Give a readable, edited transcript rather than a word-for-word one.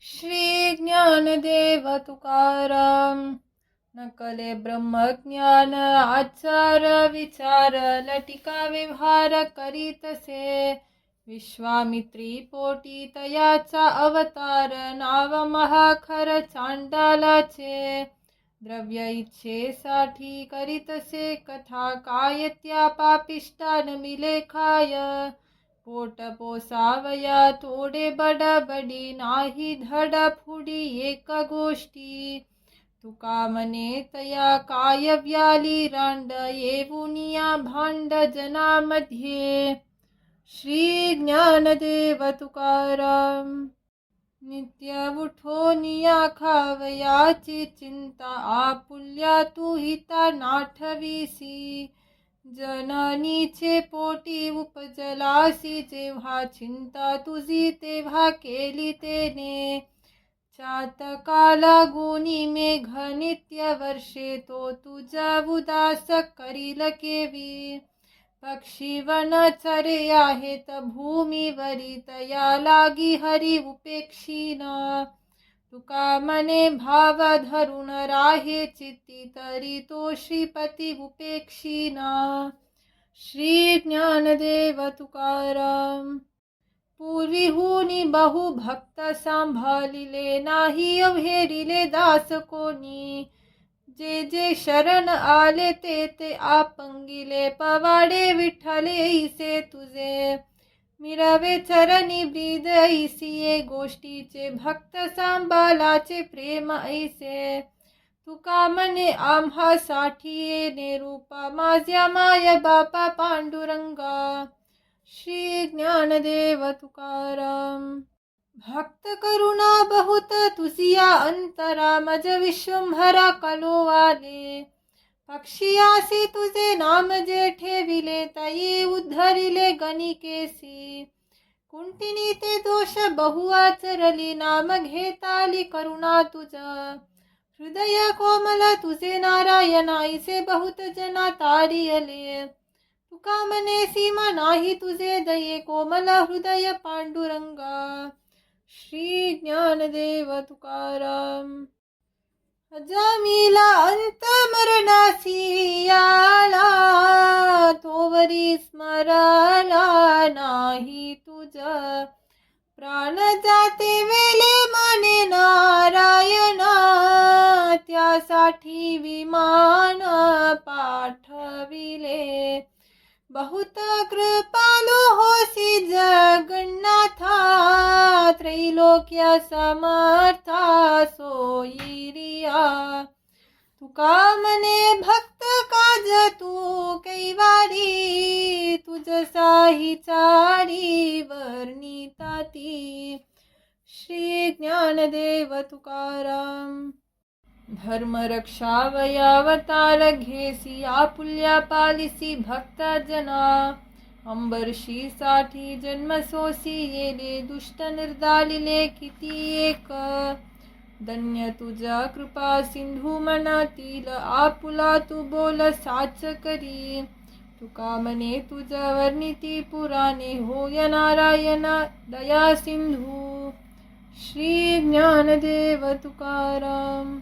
श्री ज्ञानदेव तुकाराम. नकले ब्रह्मज्ञान आचार विचार लटिका व्यवहार करीतसे. विश्वामित्री पोटी तयाचा अवतार नाव महाखर चांडालाचे. द्रव्य इच्छेसाठी करीतसे कथा काय त्या पापिष्टान मिले खाय. पोट पोसावया तोडे बडबडी नाही धड फुडी एक गोष्टी. तुका मने तया काय व्याली रांड येऊनिया भांड जनामध्ये. श्री ज्ञानदेव तुकाराम. नित्य उठोनिया खावयाची चिंता आपुल्या तू हिता नाठवीसी. जननीचे पोटी उपजलासी जेव्हा चिंता तुझी तेव्हा केली तेने. चातकाला गुणी मेघ नित्य वर्षे तो तुझा उदास करील केवी. पक्षी वन चरे आहेत भूमीवरी तया लागी हरी उपेक्षीना. तुका मने भाव धरून राहे चित्ती तरी तो श्रीपती उपेक्षीना. श्री ज्ञानदेव तुकाराम. पूर्वीहूनी बहु भक्त सांभालिले नाही अवहेरिले दास कोणी. जे जे शरण आले ते ते आपंगिले पवाडे विठ्ठले ऐसे तुझे. मिरावे चरणी ब्रीद ऐसिये गोष्टीचे भक्त सांभालाचे प्रेम ऐसे. तुका मने आम्हासाठी येणे रूपा माझ्या माय बापा पांडुरंगा. श्री ज्ञानदेव तुकाराम. भक्त करुणा बहुत तुझिया अंतरा मज विश्वंभरा कलोवाले. पक्षियासी तुझे नाम जे ठेविले तई उद्धरिले गणिकेसी. कुंटिनी ते दोष बहु आचरली नाम घेताली करुणा तुझा. हृदय कोमल तुझे नारायणाईसे बहुत जना तारियले. तुका मने सीमा नाही तुझे दये कोमल हृदय पांडुरंगा. श्री ज्ञानदेव तुकाराम. अजामिला अंत मरणासी आला तोवरी स्मराला नाही तुझा. प्राण जाते वेले मने नारायणा त्यासाठी विमान पाठविले. बहुत कृपालु होसी जगन्नाथा त्रैलोक्य समर्था सोयिरिया. तुका मने भक्त काज तू कैवारी तुझ साही चारी वर्णिताती. श्री ज्ञानदेव तुकाराम. धर्म रक्षावयावतार घेसी आपुल्या पालिसी भक्त जना. अंबरशी साठी जन्म सोसी येले दुष्ट निर्दालिले किती एक. धन्य तुझा कृपा सिंधू मनातील आपुला तू बोल साच करी. तुका मने तुझा वर्णिती पुराणे होय नारायण दया सिंधू. श्री ज्ञानदेव तुकाराम.